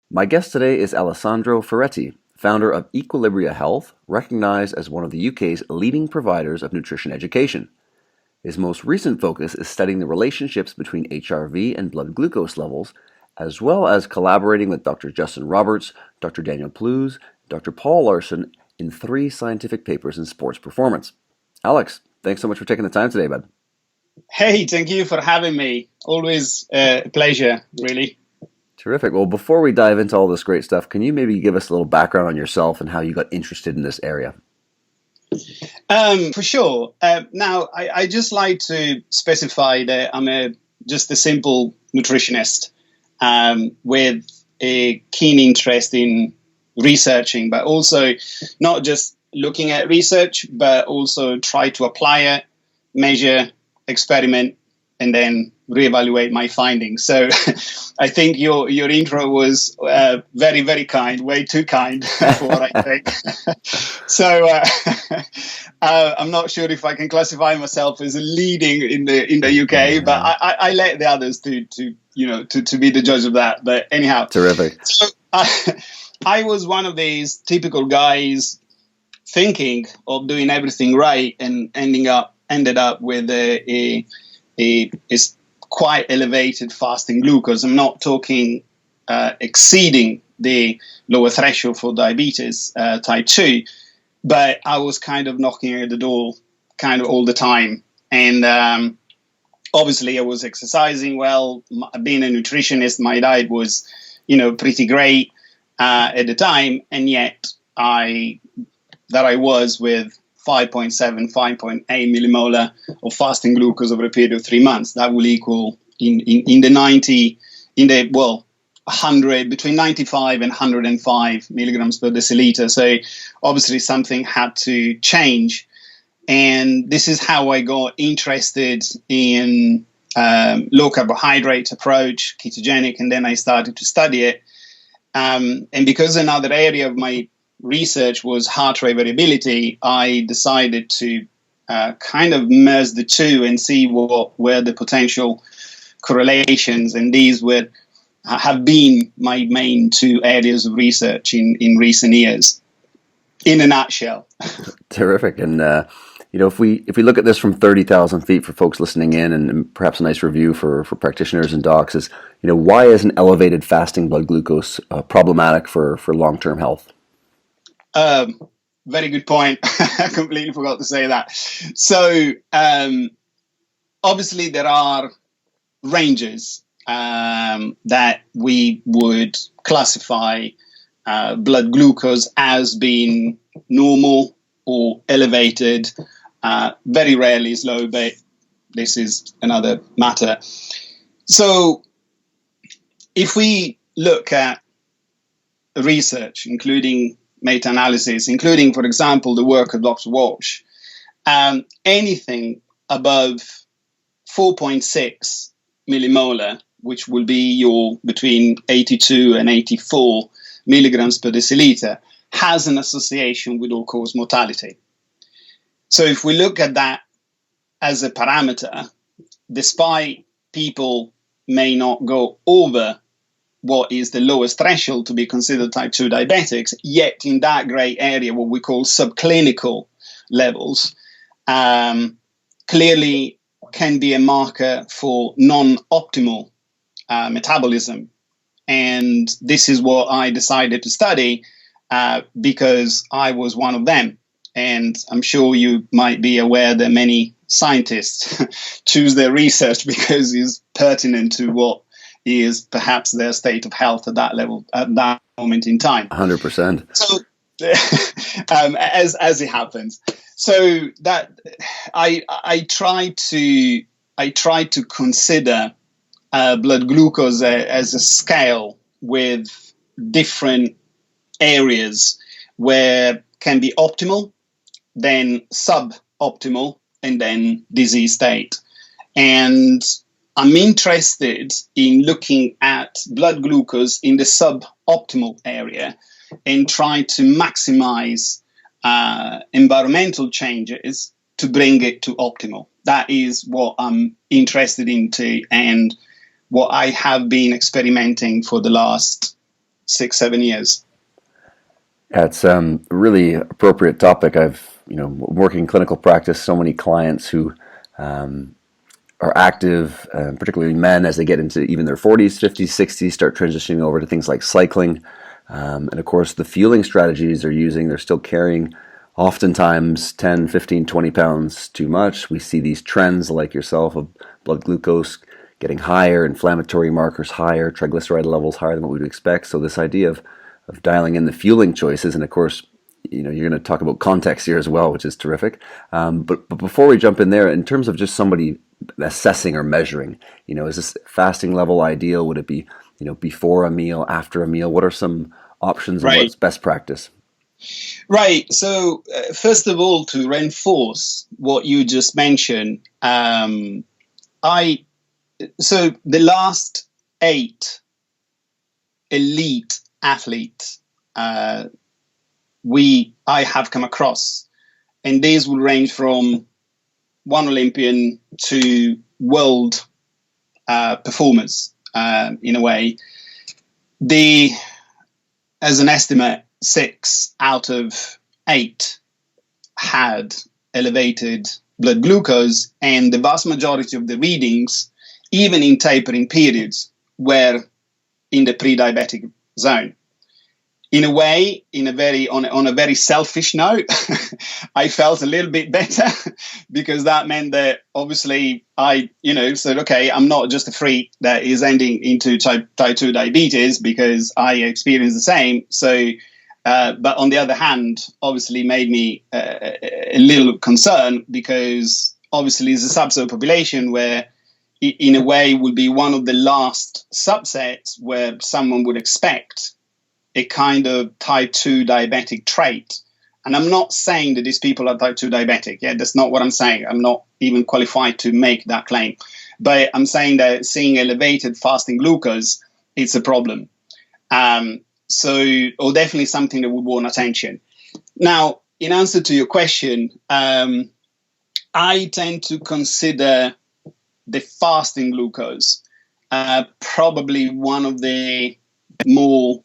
My guest today is Alessandro Ferretti, founder of Equilibria Health, recognized as one of the UK's leading providers of nutrition education. His most recent focus is studying the relationships between HRV and blood glucose levels, as well as collaborating with Dr. Justin Roberts, Dr. Daniel Plews, Dr. Paul Laursen in 3 scientific papers in sports performance. Alex, thanks so much for taking the time today, bud. Hey, thank you for having me. Always a pleasure, really. Terrific. Well, before we dive into all this great stuff, can you maybe give us a little background on yourself and how you got interested in this area? For sure. Now, I just like to specify that I'm just a simple nutritionist with a keen interest in researching, but also not just looking at research, but also try to apply it, measure, experiment, and then reevaluate my findings. So I think your intro was very, very kind, way too kind for what I think. So I'm not sure if I can classify myself as a leading in the UK, but I let the others to be the judge of that. But anyhow, terrific. So I was one of these typical guys thinking of doing everything right and ended up with a quite elevated fasting glucose. I'm not talking exceeding the lower threshold for diabetes type 2, but I was kind of knocking at the door kind of all the time. And obviously I was exercising well. Being a nutritionist, my diet was, pretty great at the time. And yet I was with 5.7, 5.8 millimolar of fasting glucose over a period of 3 months. That will equal in the 100, between 95 and 105 milligrams per deciliter. So obviously something had to change. And this is how I got interested in low carbohydrate approach, ketogenic, and then I started to study it. And because another area of my research was heart rate variability, I decided to kind of merge the two and see what were the potential correlations, and these have been my main 2 areas of research in recent years, in a nutshell. Terrific. And if we look at this from 30,000 feet for folks listening in, and perhaps a nice review for practitioners and docs is, why is an elevated fasting blood glucose problematic for long-term health? Very good point. I completely forgot to say that. So obviously there are ranges that we would classify blood glucose as being normal or elevated. Very rarely is low, but this is another matter. So if we look at research, including meta-analysis, including, for example, the work of Dr. Walsh, anything above 4.6 millimolar, which will be your between 82 and 84 milligrams per deciliter, has an association with all-cause mortality. So if we look at that as a parameter, despite people may not go over what is the lowest threshold to be considered type 2 diabetics, yet in that gray area, what we call subclinical levels, clearly can be a marker for non-optimal metabolism. And this is what I decided to study because I was one of them. And I'm sure you might be aware that many scientists choose their research because it's pertinent to what is perhaps their state of health at that level, at that moment in time. 100%. So, as it happens, so that I try to consider blood glucose as a scale with different areas where can be optimal, then suboptimal, and then disease state. And I'm interested in looking at blood glucose in the suboptimal area and trying to maximize environmental changes to bring it to optimal. That is what I'm interested into and what I have been experimenting for the last 6-7 years. Yeah, it's a really appropriate topic. I've, working in clinical practice, so many clients who are active, particularly men, as they get into even their 40s, 50s, 60s, start transitioning over to things like cycling. And of course, the fueling strategies they're using, they're still carrying oftentimes 10, 15, 20 pounds too much. We see these trends like yourself of blood glucose getting higher, inflammatory markers higher, triglyceride levels higher than what we'd expect. So this idea of dialing in the fueling choices, and of course, you're going to talk about context here as well, which is terrific. But before we jump in there, in terms of just somebody assessing or measuring, is this fasting level ideal? Would it be, before a meal, after a meal? What are some options and what's best practice? Right. So first of all, to reinforce what you just mentioned, so the last 8 elite athletes I have come across, and these will range from one Olympian to world performers in a way. As an estimate, 6 out of 8 had elevated blood glucose, and the vast majority of the readings, even in tapering periods, were in the pre-diabetic zone. In a way, on a very selfish note, I felt a little bit better because that meant that obviously I, said, okay, I'm not just a freak that is ending into type 2 diabetes because I experienced the same. So, but on the other hand, obviously made me a little concerned because obviously it's a subset population where in a way would be one of the last subsets where someone would expect a kind of type 2 diabetic trait. And I'm not saying that these people are type 2 diabetic. Yeah, that's not what I'm saying. I'm not even qualified to make that claim. But I'm saying that seeing elevated fasting glucose, it's a problem. Or definitely something that would warrant attention. Now, in answer to your question, I tend to consider the fasting glucose probably one of the more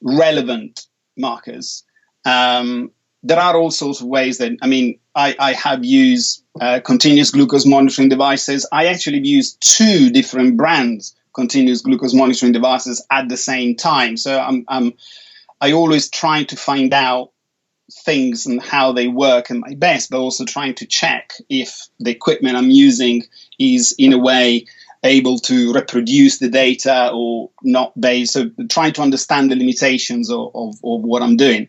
relevant markers. There are all sorts of ways that, I have used continuous glucose monitoring devices. I actually used 2 different brands continuous glucose monitoring devices at the same time. So I always try to find out things and how they work at my best, but also trying to check if the equipment I'm using is in a way able to reproduce the data or not based. So trying to understand the limitations of what I'm doing.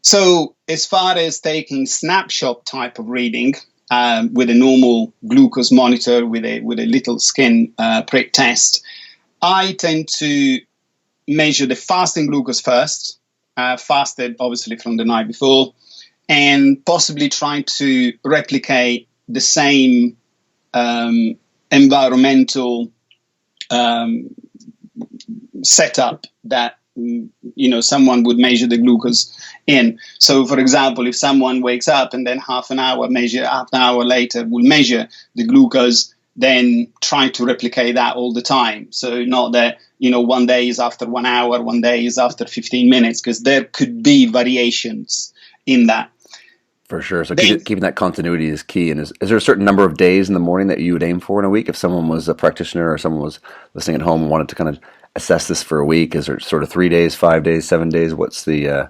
So as far as taking snapshot type of reading with a normal glucose monitor with a little skin prick test, I tend to measure the fasting glucose first, fasted obviously from the night before, and possibly trying to replicate the same environmental setup that someone would measure the glucose in. So, for example, if someone wakes up and then half an hour later will measure the glucose, then try to replicate that all the time. So not that one day is after 1 hour, one day is after 15 minutes, because there could be variations in that. For sure. So keeping that continuity is key. And is there a certain number of days in the morning that you would aim for in a week? If someone was a practitioner or someone was listening at home and wanted to kind of assess this for a week, is there sort of 3 days, 5 days, 7 days? What do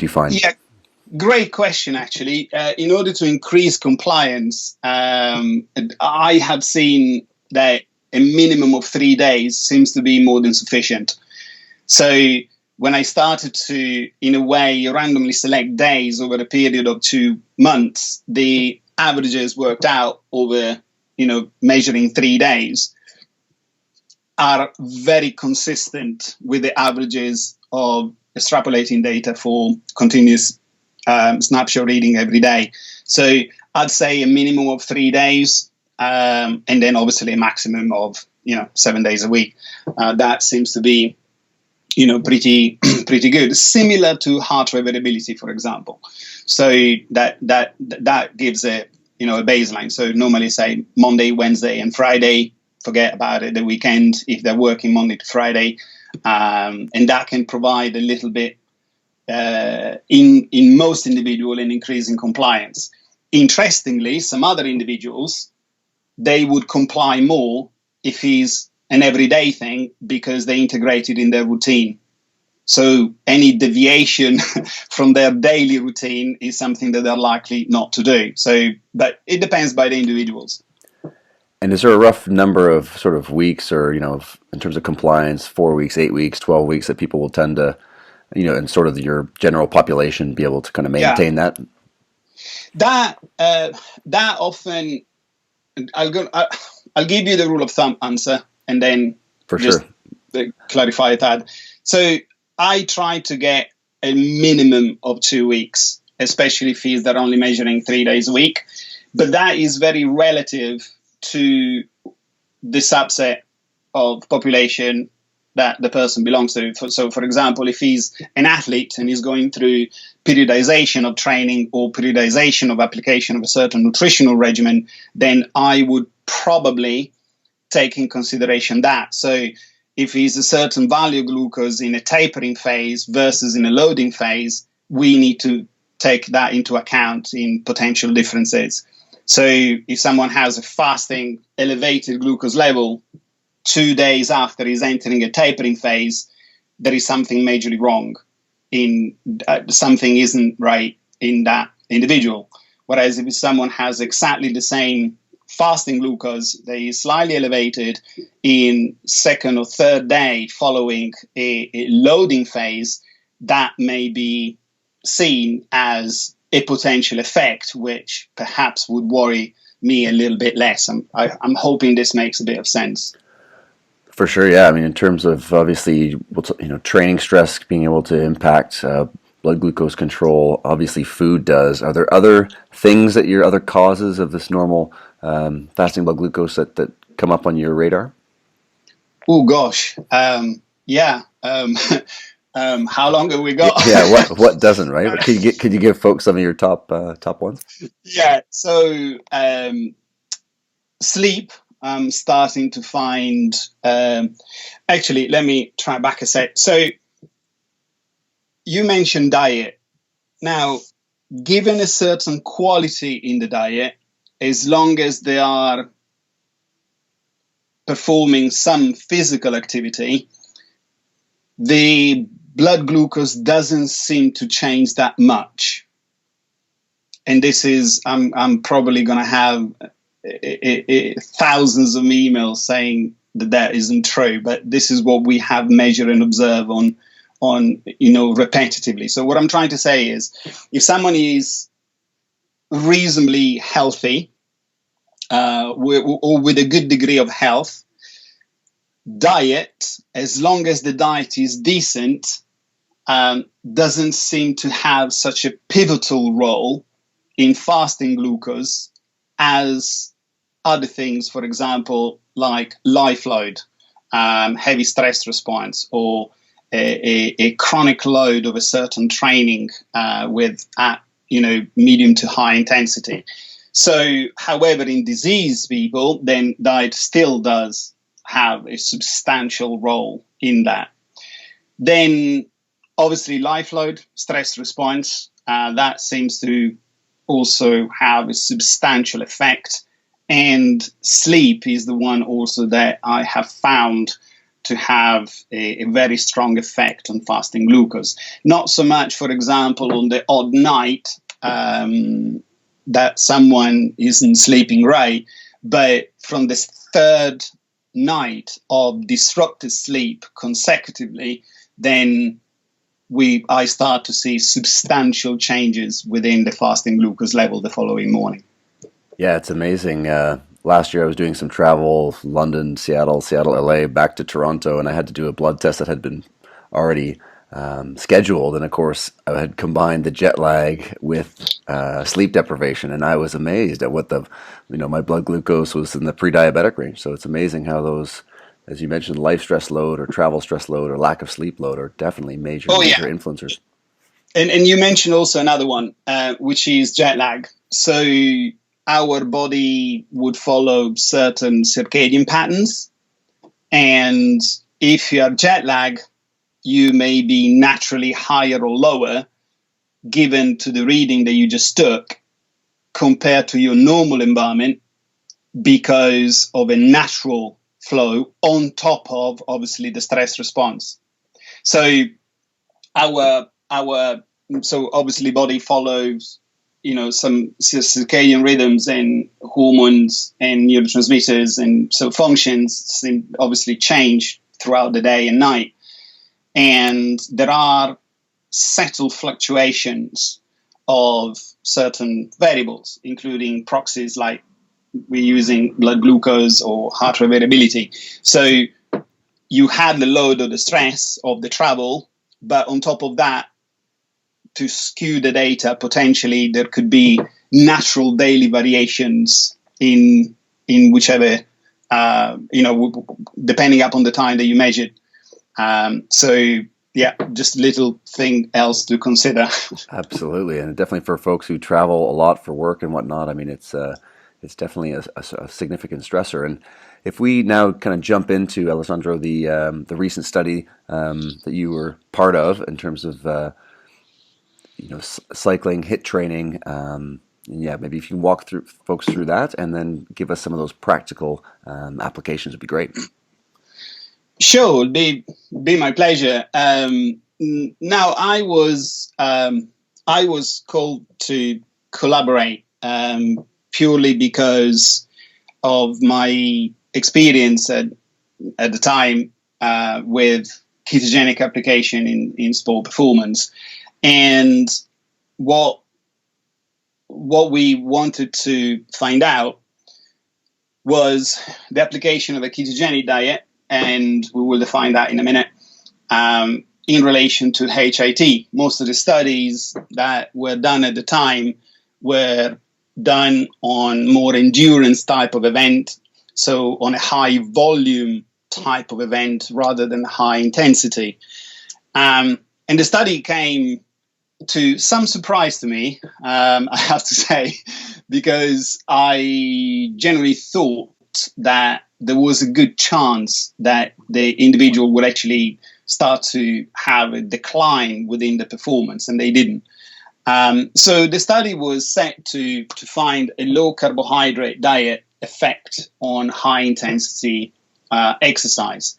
you find? Yeah, great question, actually. In order to increase compliance, I have seen that a minimum of 3 days seems to be more than sufficient. So when I started to, in a way, randomly select days over a period of 2 months, the averages worked out over, measuring 3 days are very consistent with the averages of extrapolating data for continuous snapshot reading every day. So I'd say a minimum of 3 days, and then obviously a maximum of 7 days a week. That seems to be pretty good. Similar to heart rate variability, for example. So that gives a baseline. So normally say Monday, Wednesday, and Friday. Forget about it. The weekend, if they're working Monday to Friday, and that can provide a little bit in most individuals an increase in compliance. Interestingly, some other individuals, they would comply more if it's an everyday thing because they integrate it in their routine. So any deviation from their daily routine is something that they're likely not to do. So, but it depends by the individuals. And is there a rough number of sort of weeks or, in terms of compliance, 4 weeks, 8 weeks, 12 weeks that people will tend to, in sort of your general population be able to kind of maintain that? That often, I'll give you the rule of thumb answer and then clarify that. So I try to get a minimum of 2 weeks, especially if they're only measuring 3 days a week. But that is very relative to the subset of population that the person belongs to. So, for example, if he's an athlete and he's going through periodization of training or periodization of application of a certain nutritional regimen, then I would probably take in consideration that. So if he's a certain value of glucose in a tapering phase versus in a loading phase, we need to take that into account in potential differences. So if someone has a fasting elevated glucose level 2 days after he's entering a tapering phase, there is something majorly wrong. Something isn't right in that individual. Whereas if someone has exactly the same fasting glucose, they is slightly elevated in second or third day following a loading phase, that may be seen as a potential effect, which perhaps would worry me a little bit less. I'm hoping this makes a bit of sense. For sure, yeah. I mean, in terms of obviously, training stress being able to impact blood glucose control, obviously food does. Are there other things other causes of this normal fasting blood glucose that come up on your radar? Oh gosh, yeah. How long have we got? Yeah, what doesn't, right? Could you give folks some of your top ones? Yeah. So sleep. I'm starting to find. Actually, let me try back a sec. So you mentioned diet. Now, given a certain quality in the diet, as long as they are performing some physical activity, the blood glucose doesn't seem to change that much. And this is, I'm probably going to have thousands of emails saying that isn't true, but this is what we have measured and observed on repetitively. So what I'm trying to say is, if someone is reasonably healthy or with a good degree of health, diet, as long as the diet is decent, doesn't seem to have such a pivotal role in fasting glucose as other things, for example, like life load, heavy stress response, or a chronic load of a certain training with medium to high intensity. So, however, in disease people, then diet still does have a substantial role in that. Then, obviously, life load, stress response, that seems to also have a substantial effect. And sleep is the one also that I have found to have a very strong effect on fasting glucose. Not so much, for example, on the odd night that someone isn't sleeping right, but from the third night of disrupted sleep consecutively, then I start to see substantial changes within the fasting glucose level the following morning. Yeah, it's amazing. Last year I was doing some travel, London, Seattle, LA, back to Toronto, and I had to do a blood test that had been already scheduled. And of course, I had combined the jet lag with sleep deprivation, and I was amazed at what my blood glucose was in the pre-diabetic range. So it's amazing how those, as you mentioned, life stress load or travel stress load or lack of sleep load are definitely major influencers. And you mentioned also another one, which is jet lag. So our body would follow certain circadian patterns, and if you have jet lag, you may be naturally higher or lower given to the reading that you just took compared to your normal environment because of a natural flow on top of obviously the stress response. So our so obviously body follows, some circadian rhythms and hormones and neurotransmitters, and so functions obviously change throughout the day and night. And there are subtle fluctuations of certain variables, including proxies like we're using blood glucose or heart rate variability. So you had the load of the stress of the travel, but on top of that, to skew the data, potentially there could be natural daily variations in whichever, depending upon the time that you measured. So yeah, just a little thing else to consider. Absolutely, and definitely for folks who travel a lot for work and whatnot. I mean, it's definitely a significant stressor. And if we now kind of jump into, Alessandro, the recent study that you were part of in terms of cycling, HIIT training. Maybe if you can walk through folks through that, and then give us some of those practical applications, would be great. Sure, it'd be my pleasure. Now, I was called to collaborate purely because of my experience at the time with ketogenic application in sport performance, and what we wanted to find out was the application of a ketogenic diet, and we will define that in a minute, in relation to HIIT. Most of the studies that were done at the time were done on more endurance type of event, so on a high volume type of event rather than high intensity. And the study came to some surprise to me, I have to say, because I generally thought that there was a good chance that the individual would actually start to have a decline within the performance, and they didn't. So the study was set to find a low carbohydrate diet effect on high intensity exercise.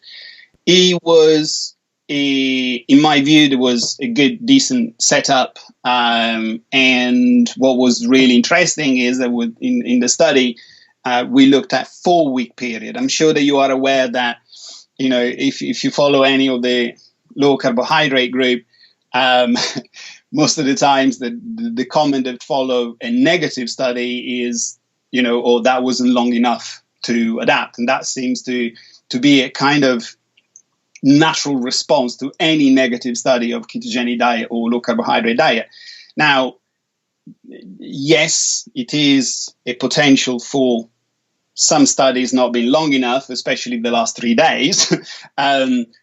It was, in my view, there was a good, decent setup. And what was really interesting is that in the study, we looked at 4-week period. I'm sure that you are aware that, if you follow any of the low carbohydrate group, most of the times the comment that follow a negative study is, that wasn't long enough to adapt. And that seems to be a kind of natural response to any negative study of ketogenic diet or low carbohydrate diet. Now, yes, it is a potential for some studies not being long enough, especially the last 3 days.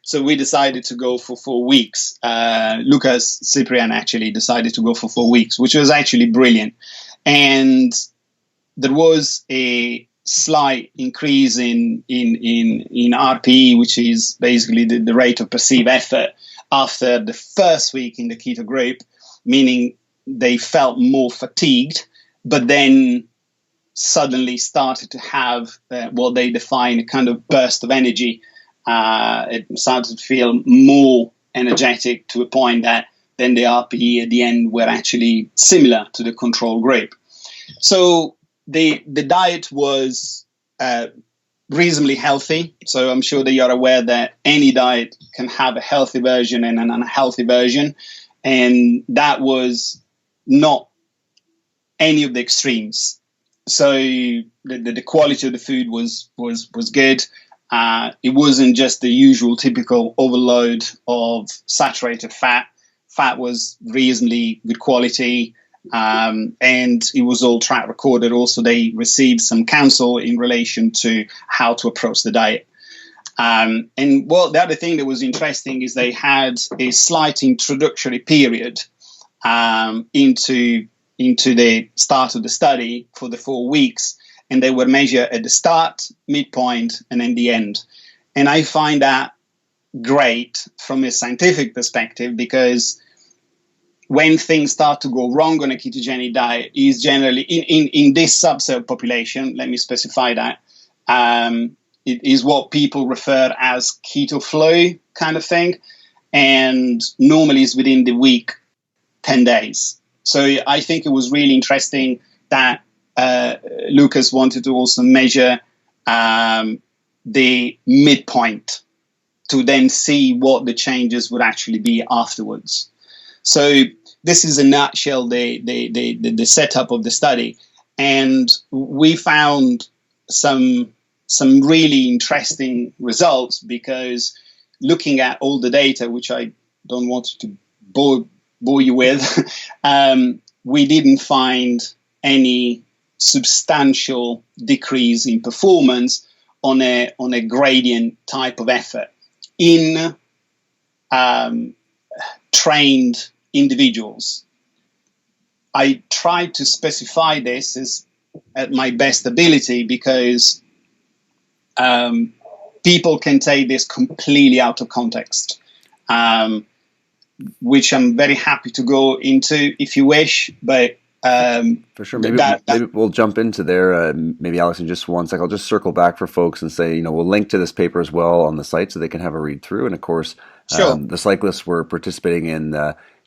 So we decided to go for 4 weeks. Lucas Cyprian actually decided to go for 4 weeks, which was actually brilliant. And there was a slight increase in RPE, which is basically the rate of perceived effort after the first week in the keto group, meaning they felt more fatigued, but then suddenly started to have what they define a kind of burst of energy. It started to feel more energetic to a point that then the RPE at the end were actually similar to the control group. So the diet was reasonably healthy. So I'm sure that you're aware that any diet can have a healthy version and an unhealthy version. And that was not any of the extremes. So the quality of the food was good. It wasn't just the usual typical overload of saturated fat. Fat was reasonably good quality, and it was all track recorded. Also, they received some counsel in relation to how to approach the diet. And the other thing that was interesting is they had a slight introductory period into the start of the study for the 4 weeks, and they were measured at the start, midpoint, and then the end. And I find that great from a scientific perspective, because when things start to go wrong on a ketogenic diet is generally in this subset population, let me specify that, it is what people refer as keto flow kind of thing, and normally is within the week 10 days. So I think it was really interesting that Lucas wanted to also measure the midpoint to then see what the changes would actually be afterwards. So this is in a nutshell the setup of the study, and we found some really interesting results, because looking at all the data, which I don't want to bore you with, we didn't find any substantial decrease in performance on a gradient type of effort in trained individuals. I tried to specify this as at my best ability, because people can take this completely out of context, which I'm very happy to go into if you wish, but for sure. Maybe we'll jump into there. Maybe Alex, in just one sec, I'll just circle back for folks and say, we'll link to this paper as well on the site so they can have a read through. And of course, sure. The cyclists were participating in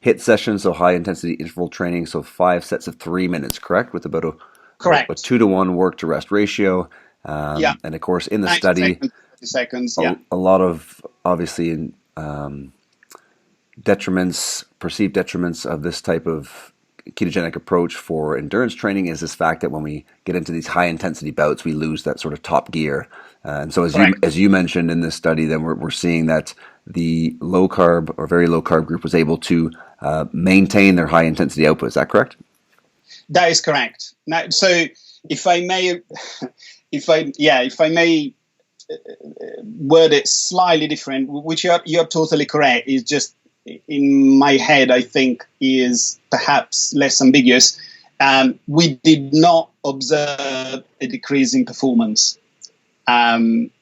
HIIT sessions, so high intensity interval training, so 5 sets of 3 minutes, correct? With about a 2-to-1 work to rest ratio. And of course, in the study, seconds, a lot of obviously perceived detriments of this type of ketogenic approach for endurance training is this fact that when we get into these high intensity bouts, we lose that sort of top gear. And so as you mentioned in this study, then we're seeing that the low carb or very low carb group was able to maintain their high intensity output. Is that correct? That is correct. Now, so if I may word it slightly different, which you're totally correct, is just in my head, I think, is perhaps less ambiguous. We did not observe a decrease in performance,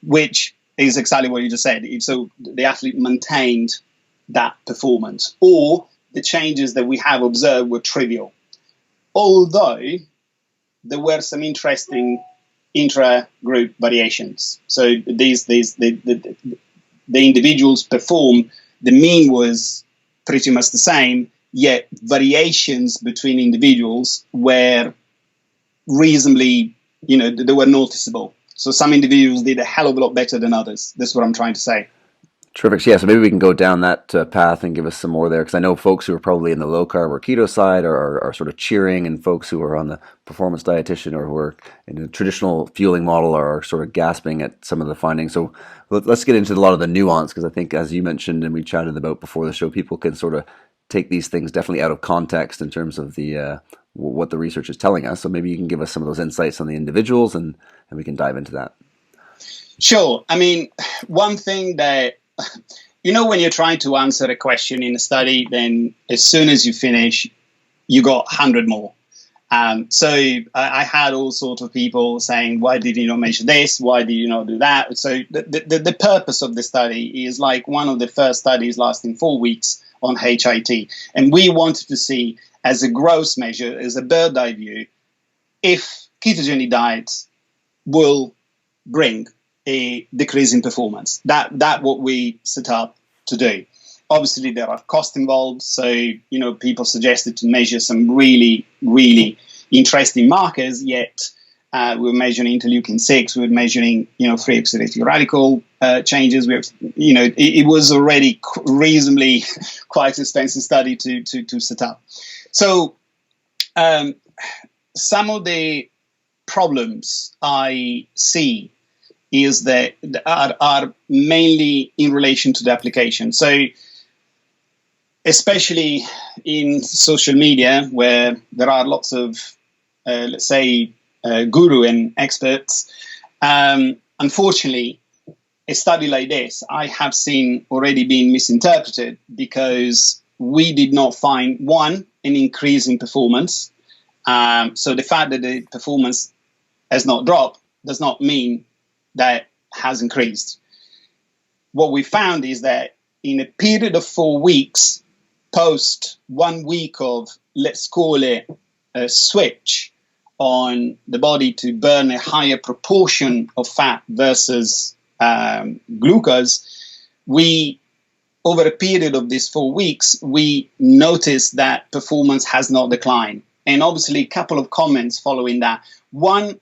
which is exactly what you just said. So the athlete maintained that performance, or the changes that we have observed were trivial. Although there were some interesting intra-group variations. So the individuals performed. The mean was pretty much the same, yet variations between individuals were reasonably, they were noticeable. So some individuals did a hell of a lot better than others. That's what I'm trying to say. Terrific. So, so maybe we can go down that path and give us some more there, because I know folks who are probably in the low carb or keto side are sort of cheering, and folks who are on the performance dietitian or who are in a traditional fueling model are sort of gasping at some of the findings. So let's get into a lot of the nuance, because I think, as you mentioned and we chatted about before the show, people can sort of take these things definitely out of context in terms of the what the research is telling us. So maybe you can give us some of those insights on the individuals, and we can dive into that. Sure. I mean, one thing that when you're trying to answer a question in a study, then as soon as you finish, you got 100 more. So I had all sorts of people saying, why did you not measure this? Why did you not do that? So the purpose of the study is like one of the first studies lasting 4 weeks on HIIT. And we wanted to see, as a gross measure, as a bird's eye view, if ketogenic diets will bring a decrease in performance. That what we set up to do. Obviously, there are costs involved. So, people suggested to measure some really, really interesting markers, yet we're measuring interleukin-6, we're measuring, free oxidative radical changes. It was already reasonably quite expensive study to set up. So some of the problems I see is that are mainly in relation to the application. So especially in social media, where there are lots of, let's say, guru and experts, unfortunately, a study like this, I have seen already being misinterpreted, because we did not find, one, an increase in performance. So the fact that the performance has not dropped does not mean that has increased. what we found is that in a period of 4 weeks, post 1 week of, let's call it a switch on the body to burn a higher proportion of fat versus glucose, over a period of these 4 weeks, we noticed that performance has not declined. And obviously, a couple of comments following that. One,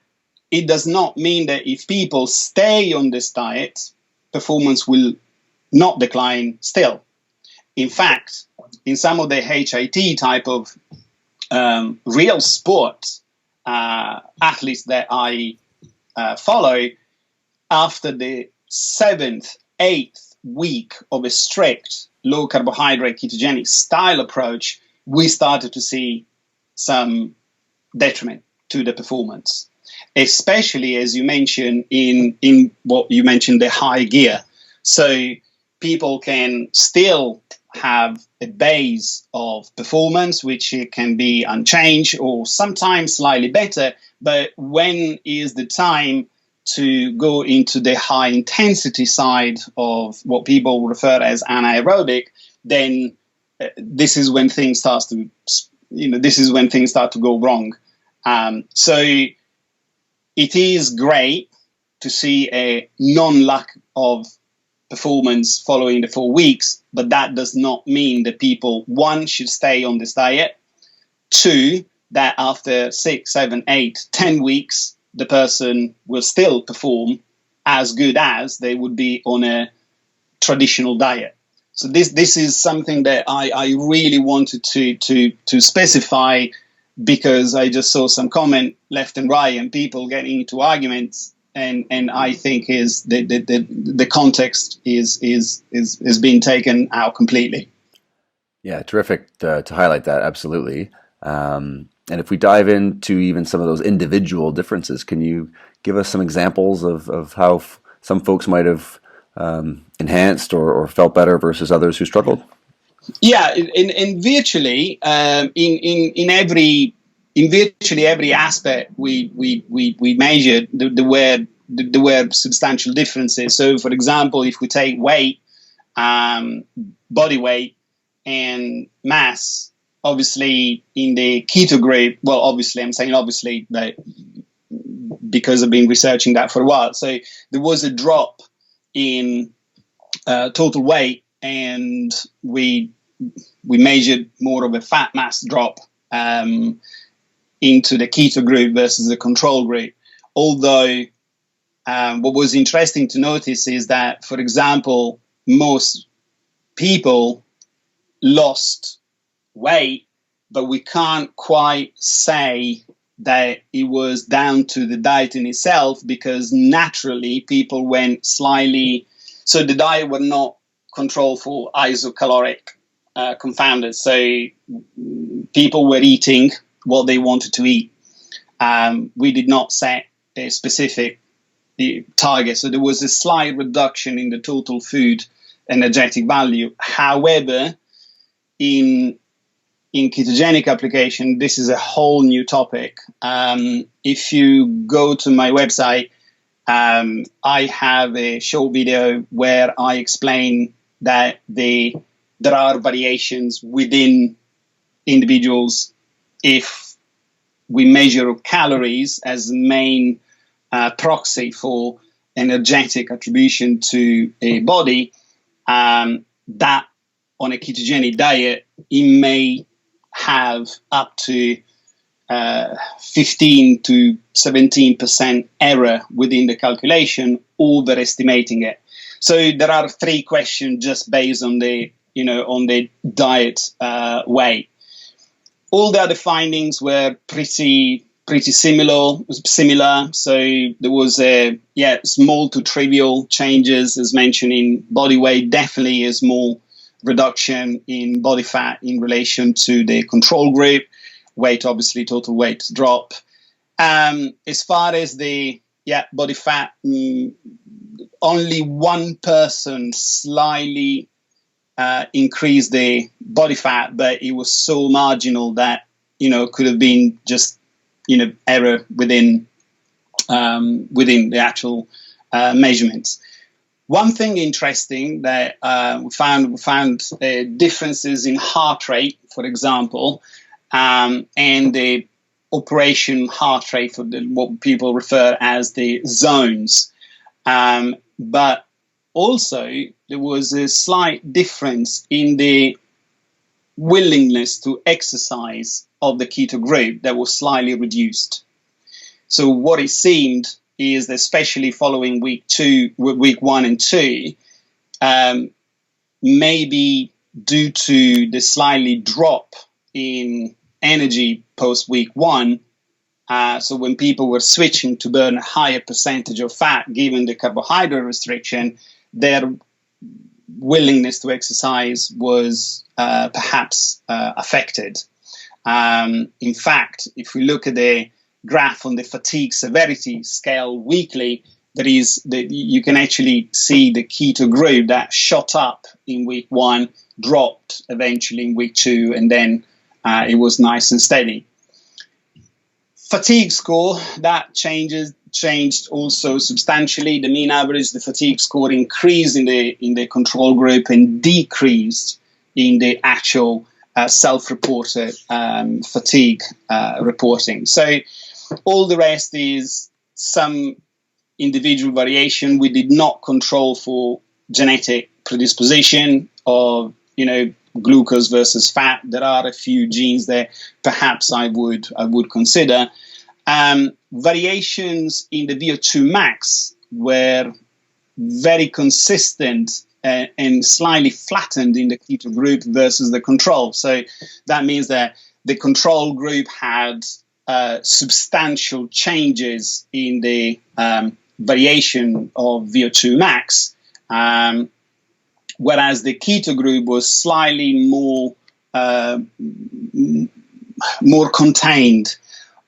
it does not mean that if people stay on this diet, performance will not decline still. In fact, in some of the HIIT type of real sport athletes that I follow, after the 7th, 8th week of a strict low carbohydrate ketogenic style approach, we started to see some detriment to the performance, especially as you mentioned in what you mentioned, the high gear. So people can still have a base of performance, which it can be unchanged or sometimes slightly better. But when is the time to go into the high intensity side of what people refer as anaerobic, then this is when things start to, this is when things start to go wrong. So it is great to see a non-lack of performance following the 4 weeks, but that does not mean that people, one, should stay on this diet, two, that after 6, 7, 8, 10 weeks, the person will still perform as good as they would be on a traditional diet. So this is something that I really wanted to specify, because I just saw some comment left and right and people getting into arguments, and I think is the context is being taken out completely. Yeah, terrific to highlight that. Absolutely. And if we dive into even some of those individual differences, can you give us some examples of how some folks might have enhanced or felt better versus others who struggled? Yeah, in virtually in virtually every aspect we measured, there were substantial differences. So, for example, if we take weight, body weight, and mass, obviously in the keto group, well, obviously I'm saying obviously, but because I've been researching that for a while, so there was a drop in total weight, and we measured more of a fat mass drop into the keto group versus the control group. Although what was interesting to notice is that, for example, most people lost weight, but we can't quite say that it was down to the diet in itself, because naturally people went slightly, so the diet were not controlled for isocaloric confounders. So people were eating what they wanted to eat. We did not set a specific target, so there was a slight reduction in the total food energetic value. However, in ketogenic application, this is a whole new topic. If you go to my website, I have a short video where I explain that there are variations within individuals if we measure calories as the main proxy for energetic attribution to a body, that on a ketogenic diet, it may have up to 15 to 17% error within the calculation, overestimating it. So there are 3 questions just based on the diet weight. All the other findings were pretty similar. So there was small to trivial changes, as mentioned in body weight. Definitely a small reduction in body fat in relation to the control group. Weight, obviously, total weight drop. As far as the body fat, only one person slightly increased the body fat, but it was so marginal that could have been just error within the actual measurements. One thing interesting that we found differences in heart rate, for example, and the operation heart rate for what people refer as the zones. But also there was a slight difference in the willingness to exercise of the keto group that was slightly reduced. So what it seemed is that especially following week 1 and 2, maybe due to the slightly drop in energy post week 1, so when people were switching to burn a higher percentage of fat given the carbohydrate restriction, their willingness to exercise was perhaps affected. In fact, if we look at the graph on the fatigue severity scale weekly, you can actually see the keto group that shot up in week 1, dropped eventually in week 2, and then it was nice and steady. Fatigue score, that changed also substantially. The mean average, the fatigue score increased in the control group and decreased in the actual self-reported fatigue reporting. So all the rest is some individual variation. We did not control for genetic predisposition of, glucose versus fat. There are a few genes there perhaps I would consider. Variations in the VO2 max were very consistent and slightly flattened in the keto group versus the control. So that means that the control group had substantial changes in the variation of VO2 max, whereas the keto group was slightly more contained.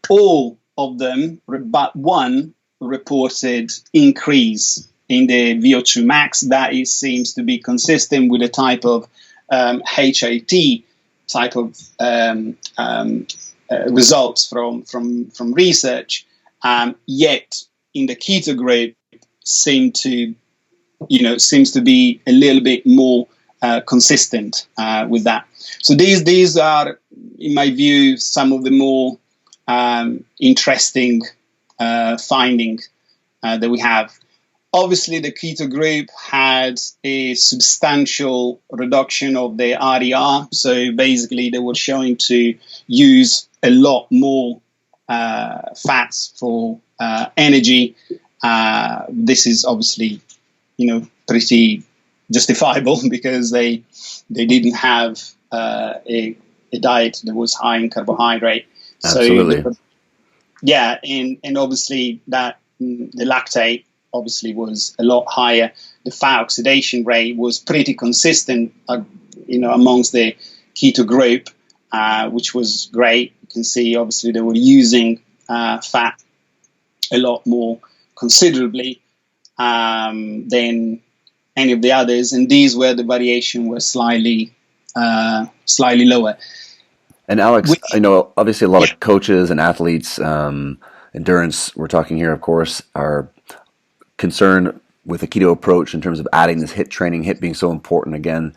All of them, but one, reported increase in the VO2 max. That seems to be consistent with the type of HIIT type of results from research. Yet in the keto group, seems to be a little bit more consistent with that. So these are, in my view, some of the more interesting finding that we have. Obviously, the keto group had a substantial reduction of the RER. So basically, they were showing to use a lot more fats for energy. This is obviously, pretty justifiable because they didn't have a diet that was high in carbohydrate. Absolutely. So, yeah, and obviously that the lactate obviously was a lot higher. The fat oxidation rate was pretty consistent, amongst the keto group, which was great. You can see obviously they were using fat a lot more considerably than any of the others, and these where the variation was slightly lower. And Alex, I know obviously a lot of coaches and athletes, endurance, we're talking here, of course, are concerned with the keto approach in terms of adding this HIIT training, HIIT being so important again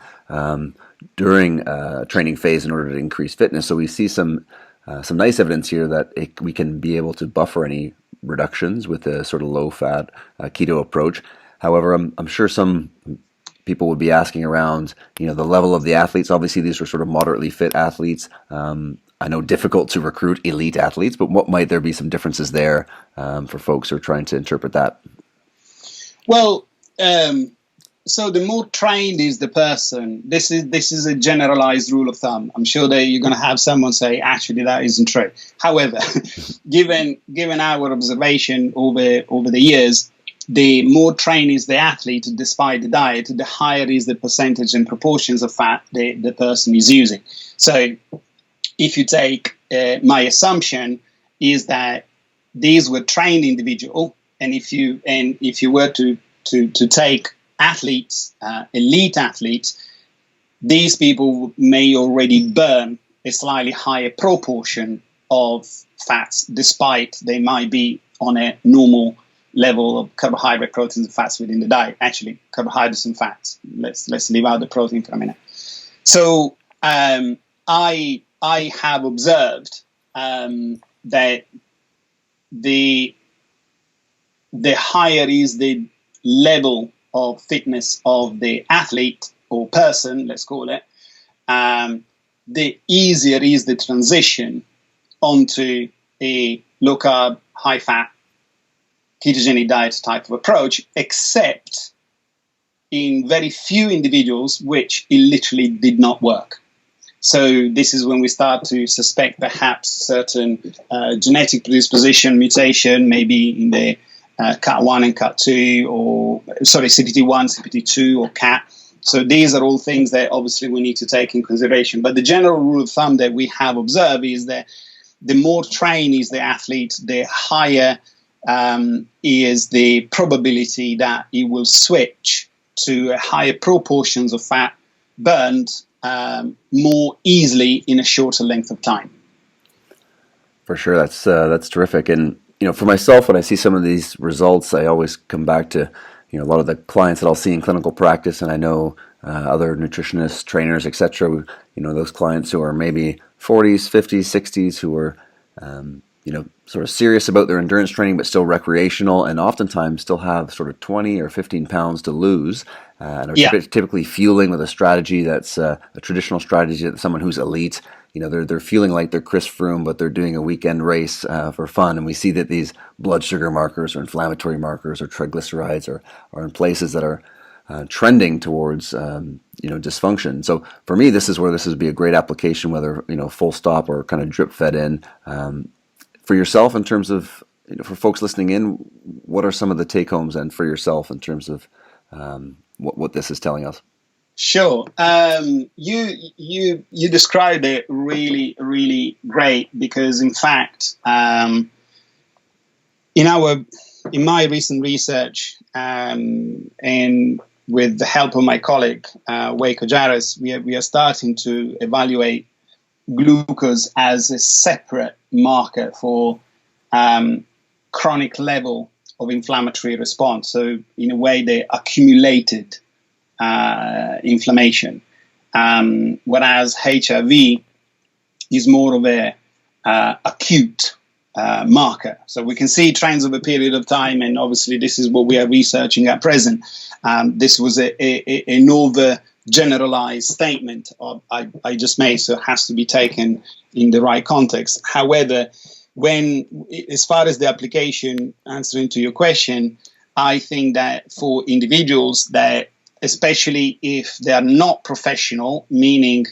during training phase in order to increase fitness. So we see some nice evidence here that we can be able to buffer any reductions with a sort of low-fat keto approach. However, I'm sure some people would be asking around, the level of the athletes. Obviously, these are sort of moderately fit athletes. I know difficult to recruit elite athletes, but what might there be some differences there for folks who are trying to interpret that? Well, so the more trained is the person. This is a generalized rule of thumb. I'm sure that you're going to have someone say, actually, that isn't true. However, given our observation over the years, the more trained is the athlete, despite the diet, the higher is the percentage and proportions of fat the person is using. So if you take my assumption is that these were trained individuals, and if you were to take athletes, elite athletes, these people may already burn a slightly higher proportion of fats, despite they might be on a normal level of carbohydrate, proteins, and fats within the diet. Actually, carbohydrates and fats. Let's leave out the protein for a minute. So I have observed that the higher is the level of fitness of the athlete or person, let's call it, the easier is the transition onto a low-carb, high-fat, ketogenic diet type of approach, except in very few individuals which it literally did not work. So this is when we start to suspect perhaps certain genetic predisposition, mutation, maybe in the CAT1 and CAT2, or CPT1, CPT2, or CAT. So these are all things that obviously we need to take in consideration. But the general rule of thumb that we have observed is that the more trained is the athlete, the higher is the probability that he will switch to higher proportions of fat burned more easily in a shorter length of time. For sure, that's terrific. And for myself, when I see some of these results, I always come back to a lot of the clients that I'll see in clinical practice, and I know other nutritionists, trainers, etc. Those clients who are maybe 40s, 50s, 60s, who are sort of serious about their endurance training, but still recreational, and oftentimes still have sort of 20 or 15 pounds to lose, and are typically fueling with a strategy that's a traditional strategy that someone who's elite. They're feeling like they're Chris Froome, but they're doing a weekend race for fun. And we see that these blood sugar markers or inflammatory markers or triglycerides are in places that are trending towards dysfunction. So for me, this is where this would be a great application, whether full stop or kind of drip fed in. For yourself, in terms of for folks listening in, what are some of the take homes, and for yourself in terms of what this is telling us? Sure. You described it really, really great, because in fact, in my recent research, and with the help of my colleague Waco Jarris, we are starting to evaluate glucose as a separate marker for chronic level of inflammatory response. So in a way, they accumulated inflammation, whereas HIV is more of a acute marker. So we can see trends over a period of time, and obviously this is what we are researching at present. This was an over generalized statement I just made, so it has to be taken in the right context. However, as far as the application, answering to your question, I think that for individuals that, especially if they are not professional, meaning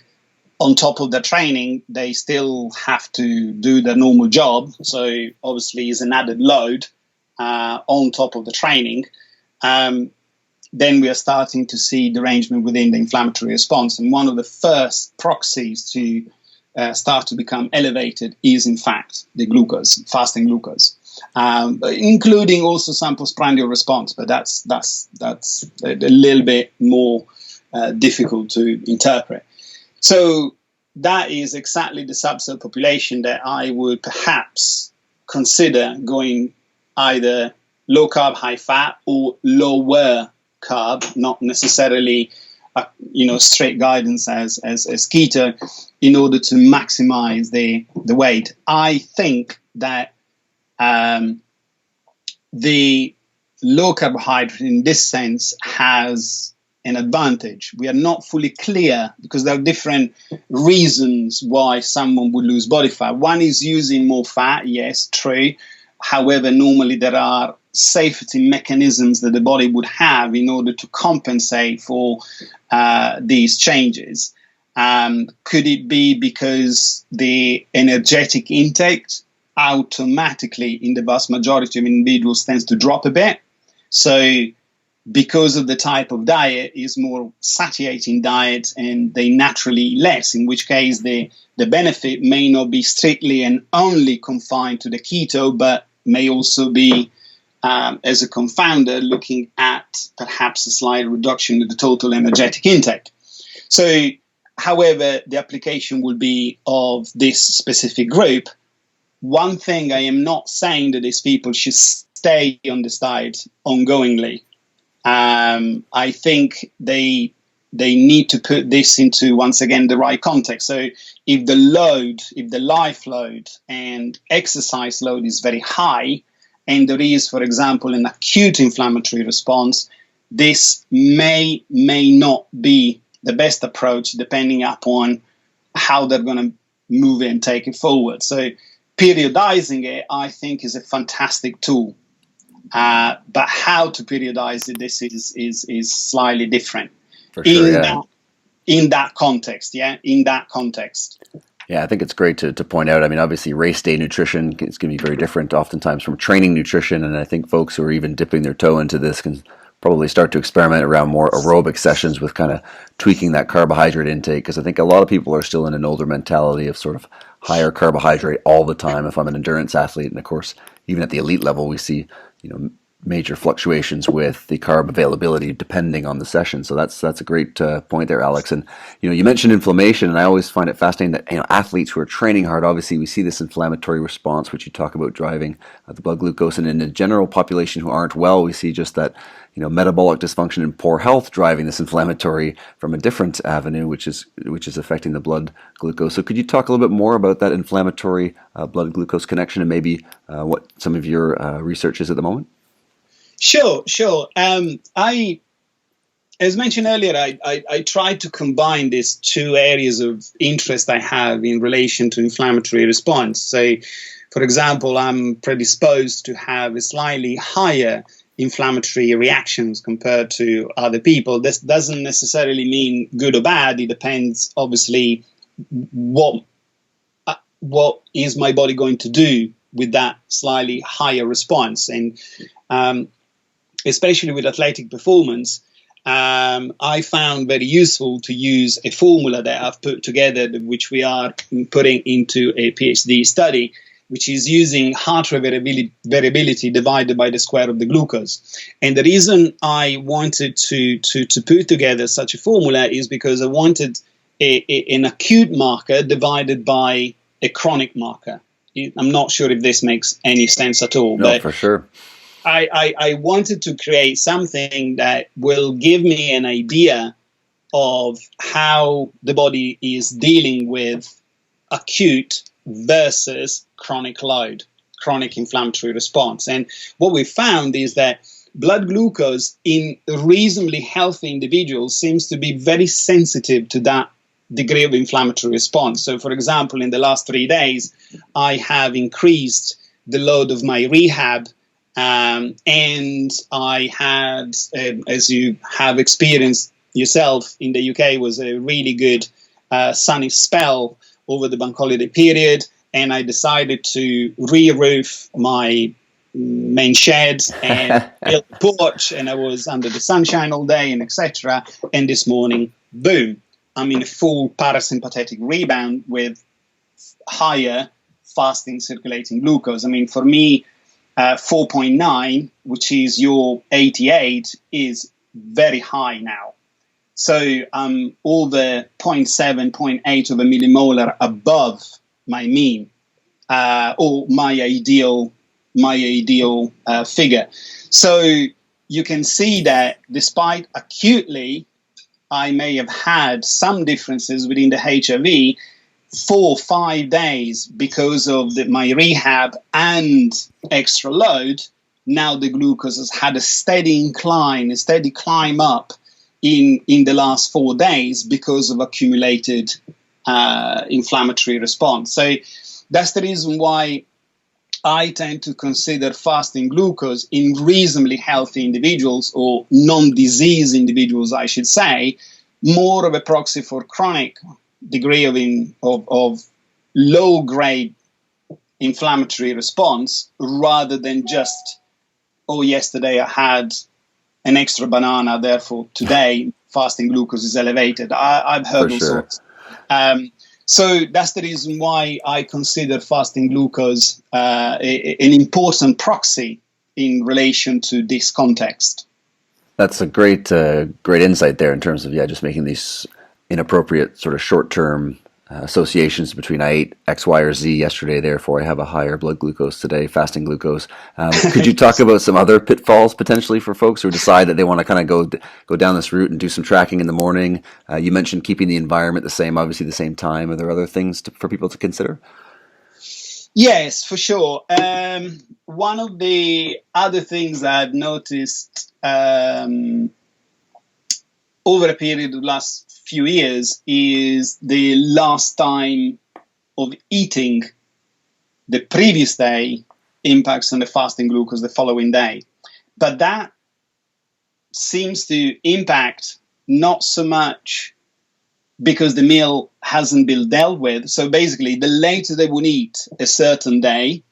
on top of the training, they still have to do their normal job. So obviously is an added load on top of the training. Then we are starting to see derangement within the inflammatory response. And one of the first proxies to start to become elevated is, in fact, the glucose, fasting glucose. Including also some postprandial response, but that's a little bit more difficult to interpret. So that is exactly the subset population that I would perhaps consider going either low carb, high fat, or lower carb, not necessarily strict guidance as keto, in order to maximize the weight. I think that the low carbohydrate in this sense has an advantage. We are not fully clear, because there are different reasons why someone would lose body fat. One is using more fat, yes, true. However, normally there are safety mechanisms that the body would have in order to compensate for these changes. Could it be because the energetic intake automatically in the vast majority of individuals tends to drop a bit? So because of the type of diet is more satiating diet, and they naturally less, in which case the benefit may not be strictly and only confined to the keto, but may also be as a confounder looking at perhaps a slight reduction in the total energetic intake. So however the application will be of this specific group, one thing I am not saying that these people should stay on this diet ongoingly. I think they need to put this into, once again, the right context. So if the life load and exercise load is very high, and there is, for example, an acute inflammatory response, this may not be the best approach, depending upon how they're going to move it and take it forward. So periodizing it, I think, is a fantastic tool. But how to periodize it, this is slightly different. For sure, in that context, in that context. Yeah, I think it's great to point out. I mean, obviously, race day nutrition is going to be very different oftentimes from training nutrition, and I think folks who are even dipping their toe into this can probably start to experiment around more aerobic sessions with kind of tweaking that carbohydrate intake, because I think a lot of people are still in an older mentality of sort of higher carbohydrate all the time if I'm an endurance athlete. And of course, even at the elite level, we see, major fluctuations with the carb availability depending on the session. So that's a great point there, Alex. And you mentioned inflammation, and I always find it fascinating that athletes who are training hard, obviously we see this inflammatory response, which you talk about driving the blood glucose, and in the general population who aren't well, we see just that metabolic dysfunction and poor health driving this inflammatory from a different avenue, which is affecting the blood glucose. So could you talk a little bit more about that inflammatory blood glucose connection, and maybe what some of your research is at the moment? Sure. As mentioned earlier, I tried to combine these two areas of interest I have in relation to inflammatory response. So, for example, I'm predisposed to have a slightly higher inflammatory reactions compared to other people. This doesn't necessarily mean good or bad. It depends, obviously, what is my body going to do with that slightly higher response. And especially with athletic performance, I found very useful to use a formula that I've put together, which we are putting into a PhD study, which is using heart rate variability divided by the square of the glucose. And the reason I wanted to put together such a formula is because I wanted an acute marker divided by a chronic marker. I'm not sure if this makes any sense at all. No, but for sure. I wanted to create something that will give me an idea of how the body is dealing with acute versus chronic load, chronic inflammatory response. And what we found is that blood glucose in reasonably healthy individuals seems to be very sensitive to that degree of inflammatory response. So, for example, in the last 3 days, I have increased the load of my rehab. And I had, as you have experienced yourself in the UK, was a really good sunny spell over the bank holiday period. And I decided to re-roof my main shed and build a porch. And I was under the sunshine all day and etc. And this morning, boom, I'm in a full parasympathetic rebound with higher fasting circulating glucose. I mean, for me, 4.9, which is your 88, is very high now. So I'm over 0.7, 0.8 of a millimolar above my mean, or my ideal figure. So you can see that despite acutely, I may have had some differences within the HIV, 4 or 5 days because of my rehab and extra load. Now the glucose has had a steady incline, a steady climb up in the last 4 days because of accumulated inflammatory response. So that's the reason why I tend to consider fasting glucose in reasonably healthy individuals, or non-disease individuals, I should say, more of a proxy for chronic degree of low-grade inflammatory response, rather than just, yesterday I had an extra banana, therefore today fasting glucose is elevated. I've heard all sorts. So that's the reason why I consider fasting glucose an important proxy in relation to this context. That's a great insight there in terms of just making these inappropriate sort of short-term associations between I ate X, Y, or Z yesterday, therefore I have a higher blood glucose today, fasting glucose. Could you talk about some other pitfalls potentially for folks who decide that they want to kind of go down this route and do some tracking in the morning? You mentioned keeping the environment the same, obviously the same time. Are there other things for people to consider? Yes, for sure. One of the other things I've noticed over a period of the last few years is the last time of eating the previous day impacts on the fasting glucose the following day. But that seems to impact not so much because the meal hasn't been dealt with. So basically, the later they would eat a certain day,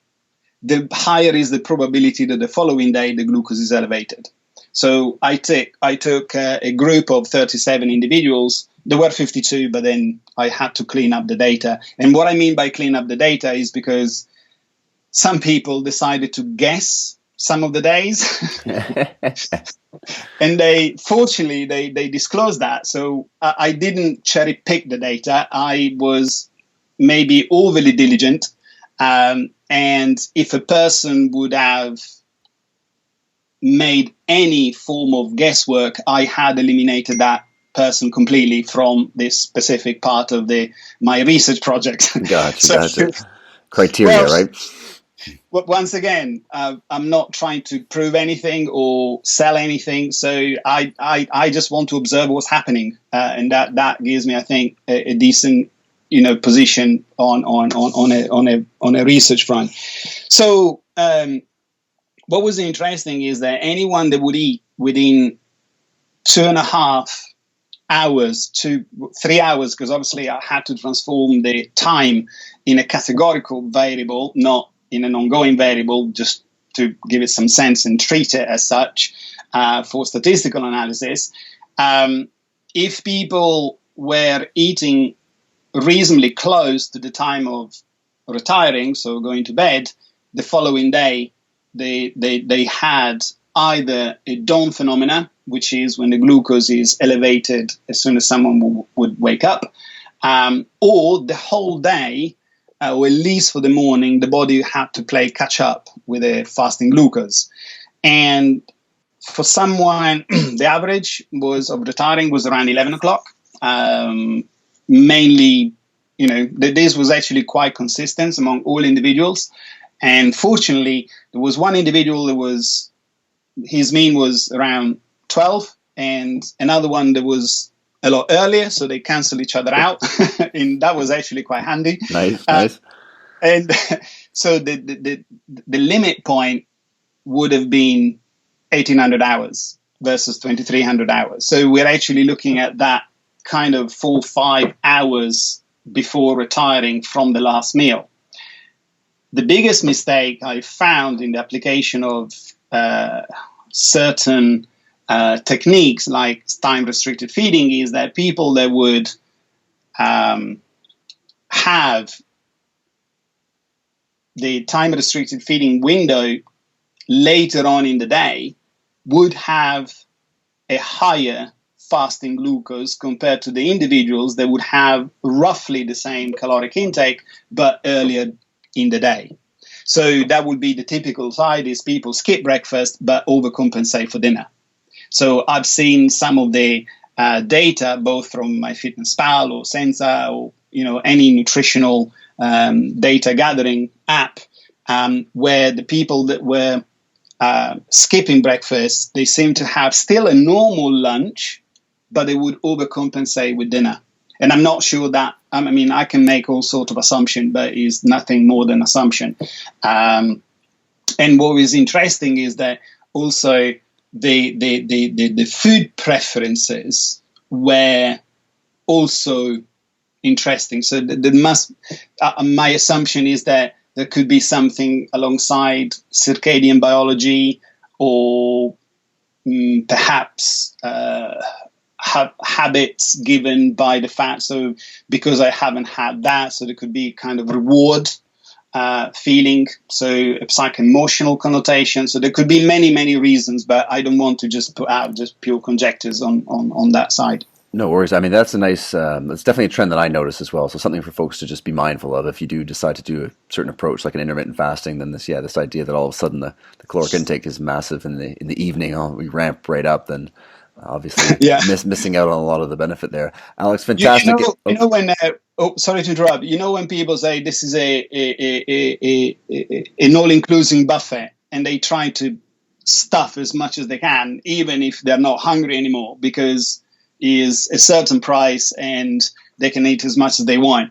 the higher is the probability that the following day the glucose is elevated. So I took a group of 37 individuals. There were 52, but then I had to clean up the data. And what I mean by clean up the data is because some people decided to guess some of the days. And fortunately, they disclosed that. So I didn't cherry pick the data. I was maybe overly diligent. And if a person would have made any form of guesswork, I had eliminated that person completely from this specific part of my research project. Gotcha. Criteria, right? Once again, I'm not trying to prove anything or sell anything, so I just want to observe what's happening, and that gives me, I think, a decent position on a research front. So what was interesting is that anyone that would eat within 2.5 hours to 3 hours, because obviously I had to transform the time in a categorical variable, not in an ongoing variable, just to give it some sense and treat it as such for statistical analysis. If people were eating reasonably close to the time of retiring, so going to bed, the following day, they had either a dawn phenomena, which is when the glucose is elevated as soon as someone would wake up, or the whole day, or at least for the morning, the body had to play catch up with a fasting glucose. And for someone, the average of retiring was around 11 o'clock. Mainly, this was actually quite consistent among all individuals. And fortunately, there was one individual his mean was around 12, and another one that was a lot earlier, so they cancel each other out. And that was actually quite handy. Nice. And so the limit point would have been 1,800 hours versus 2,300 hours. So we're actually looking at that kind of 4 or 5 hours before retiring from the last meal. The biggest mistake I found in the application of certain techniques like time-restricted feeding is that people that would have the time-restricted feeding window later on in the day would have a higher fasting glucose compared to the individuals that would have roughly the same caloric intake but earlier in the day. So that would be the typical side is people skip breakfast but overcompensate for dinner. So I've seen some of the data both from MyFitnessPal or Senza or any nutritional data gathering app where the people that were skipping breakfast, they seem to have still a normal lunch, but they would overcompensate with dinner. And I'm not sure that, I can make all sorts of assumptions, but it's nothing more than assumption. And what is interesting is that also the food preferences were also interesting. So my assumption is that there could be something alongside circadian biology or perhaps habits given by the fat. So because I haven't had that, so there could be kind of reward feeling, so a psycho-emotional connotation. So there could be many, many reasons, but I don't want to just put out just pure conjectures on that side. No worries. I mean, that's a nice, that's definitely a trend that I notice as well. So something for folks to just be mindful of if you do decide to do a certain approach, like an intermittent fasting, then this idea that all of a sudden the caloric intake is massive in the evening, we ramp right up, then obviously Yeah. missing out on a lot of the benefit there. Alex, You fantastic. know when sorry to interrupt. You know when people say this is an all-inclusive buffet, and they try to stuff as much as they can, even if they're not hungry anymore, because is a certain price and they can eat as much as they want.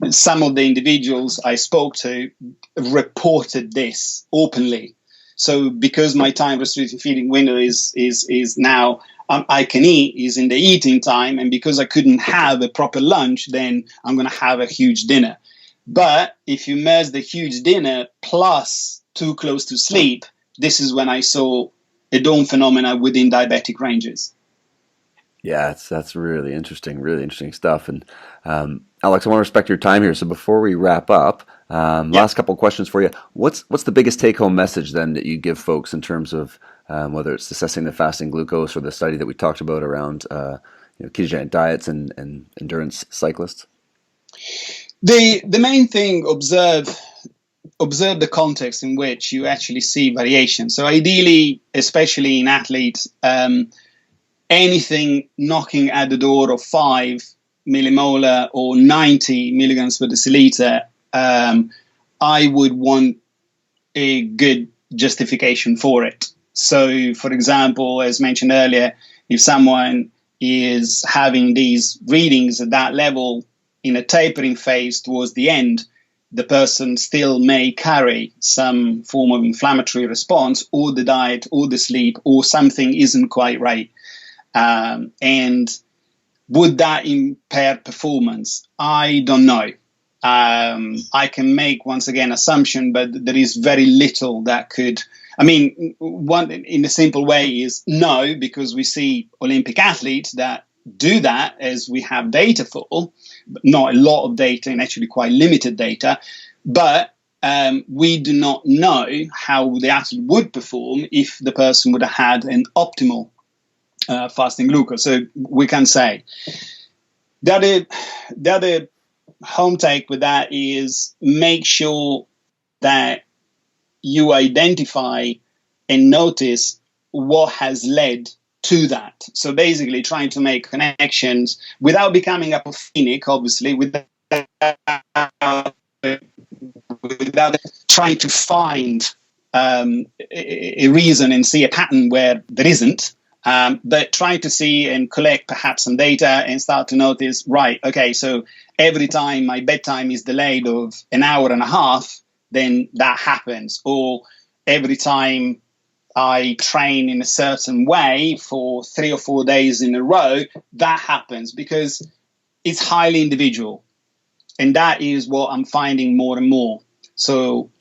Some of the individuals I spoke to reported this openly. So because my time restricted feeding window is now I can eat is in the eating time, and because I couldn't have a proper lunch, then I'm going to have a huge dinner. But if you merge the huge dinner plus too close to sleep, this is when I saw a dawn phenomena within diabetic ranges. Yeah, that's really interesting stuff. And Alex, I want to respect your time here. So before we wrap up, last couple of questions for you. What's the biggest take-home message then that you give folks in terms of whether it's assessing the fasting glucose or the study that we talked about around ketogenic diets and endurance cyclists? The main thing, observe the context in which you actually see variation. So ideally, especially in athletes, anything knocking at the door of 5 millimolar or 90 milligrams per deciliter, I would want a good justification for it. So, for example, as mentioned earlier, if someone is having these readings at that level in a tapering phase towards the end, the person still may carry some form of inflammatory response, or the diet, or the sleep, or something isn't quite right. And would that impair performance? I don't know. I can make, once again, assumption, but there is very little that could. I mean, one in a simple way is no, because we see Olympic athletes that do that, as we have data for, but not a lot of data and actually quite limited data. But we do not know how the athlete would perform if the person would have had an optimal fasting glucose. So we can say the other home take with that is make sure that you identify and notice what has led to that. So basically trying to make connections without becoming apophenic, obviously, without trying to find a reason and see a pattern where there isn't. But trying to see and collect perhaps some data and start to notice, right, okay, so every time my bedtime is delayed of an hour and a half, then that happens. Or every time I train in a certain way for 3 or 4 days in a row, that happens, because it's highly individual. And that is what I'm finding more and more. So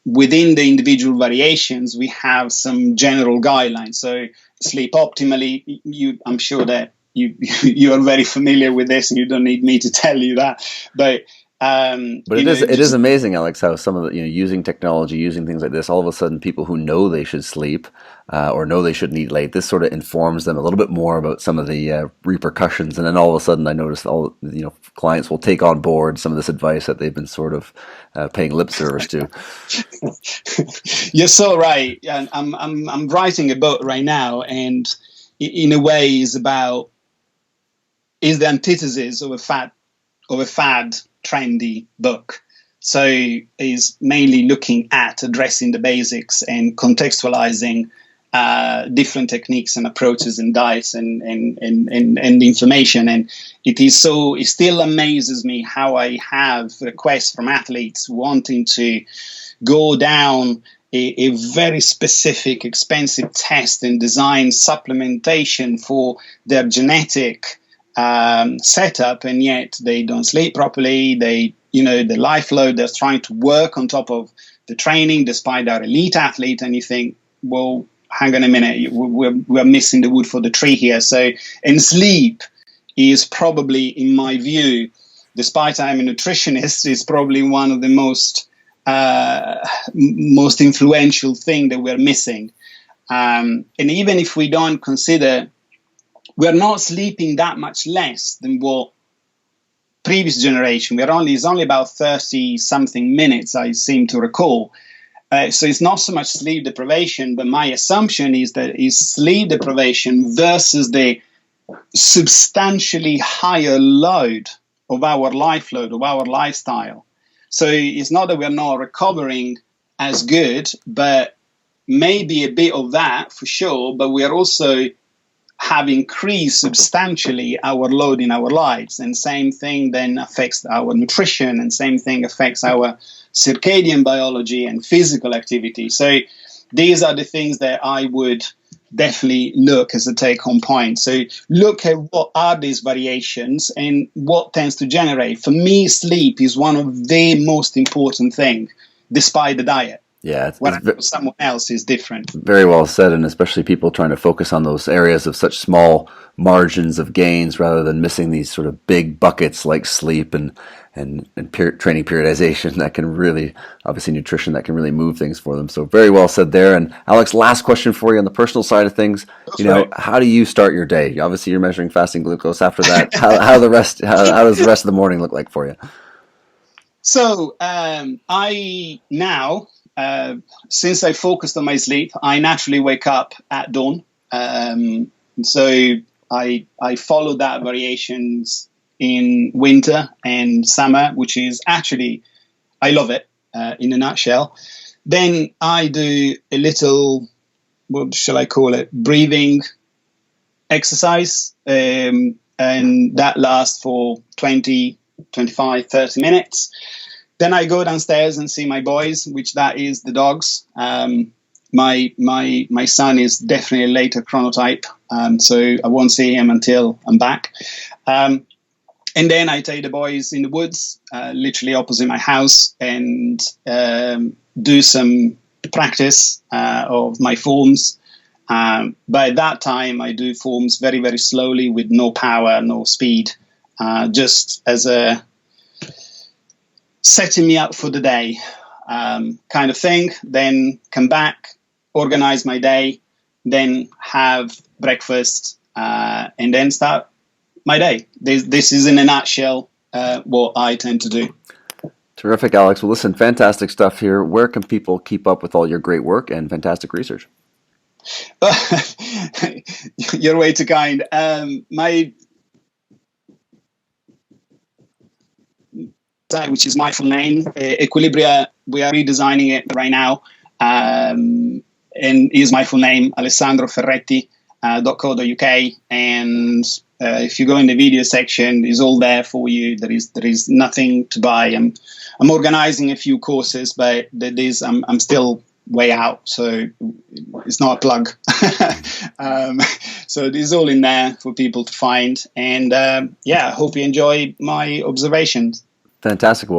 within the individual variations, we have some general guidelines. So sleep optimally. I'm sure that you are very familiar with this, and you don't need me to tell you that. But it is amazing, Alex, how some of the using technology, using things like this, all of a sudden people who know they should sleep or know they shouldn't eat late, this sort of informs them a little bit more about some of the repercussions. And then all of a sudden, I notice clients will take on board some of this advice that they've been sort of paying lip service to. You're so right. And I'm writing a book right now, and in a way is the antithesis of a fad trendy book. So is mainly looking at addressing the basics and contextualizing different techniques and approaches and diets and information. And it still amazes me how I have requests from athletes wanting to go down a very specific, expensive test and design supplementation for their genetic setup, and yet they don't sleep properly. The life load, they're trying to work on top of the training despite they're elite athlete, and you think, well, hang on a minute, we're missing the wood for the tree here. So, and sleep is probably, in my view, despite I'm a nutritionist, is probably one of the most influential thing that we're missing. And even if we don't consider we're not sleeping that much less than what previous generation. It's only about 30 something minutes, I seem to recall. So it's not so much sleep deprivation, but my assumption is that it's sleep deprivation versus the substantially higher load of our life load, of our lifestyle. So it's not that we're not recovering as good, but maybe a bit of that for sure, but we are also have increased substantially our load in our lives. And same thing then affects our nutrition, and same thing affects our circadian biology and physical activity. So these are the things that I would definitely look as a take-home point. So look at what are these variations and what tends to generate. For me, sleep is one of the most important things, despite the diet. Yeah, What someone else is different. Very well said, and especially people trying to focus on those areas of such small margins of gains rather than missing these sort of big buckets like sleep and training periodization that can really, obviously nutrition, that can really move things for them. So very well said there. And Alex, last question for you on the personal side of things. That's right. How do you start your day? Obviously you're measuring fasting glucose. After that, how does the rest of the morning look like for you? So I now, since I focused on my sleep, I naturally wake up at dawn. So I follow that variations in winter and summer, which is actually, I love it in a nutshell. Then I do a little, what shall I call it, breathing exercise. And that lasts for 20, 25, 30 minutes. Then I go downstairs and see my boys, which that is the dogs. My son is definitely a later chronotype, so I won't see him until I'm back. And then I take the boys in the woods, literally opposite my house, and do some practice of my forms. By that time, I do forms very, very slowly with no power, no speed, just as a setting me up for the day kind of thing. Then come back, organize my day, then have breakfast, and then start my day. This is in a nutshell what I tend to do. Terrific, Alex. Well, listen, fantastic stuff here. Where can people keep up with all your great work and fantastic research? You're way too kind. My which is my full name, Equilibria, we are redesigning it right now, and is my full name, Alessandro Ferretti, .co.uk, and if you go in the video section, it's all there for you. There is nothing to buy. I'm organizing a few courses, but I'm still way out, so it's not a plug. So this is all in there for people to find, and I hope you enjoy my observations. Fantastic.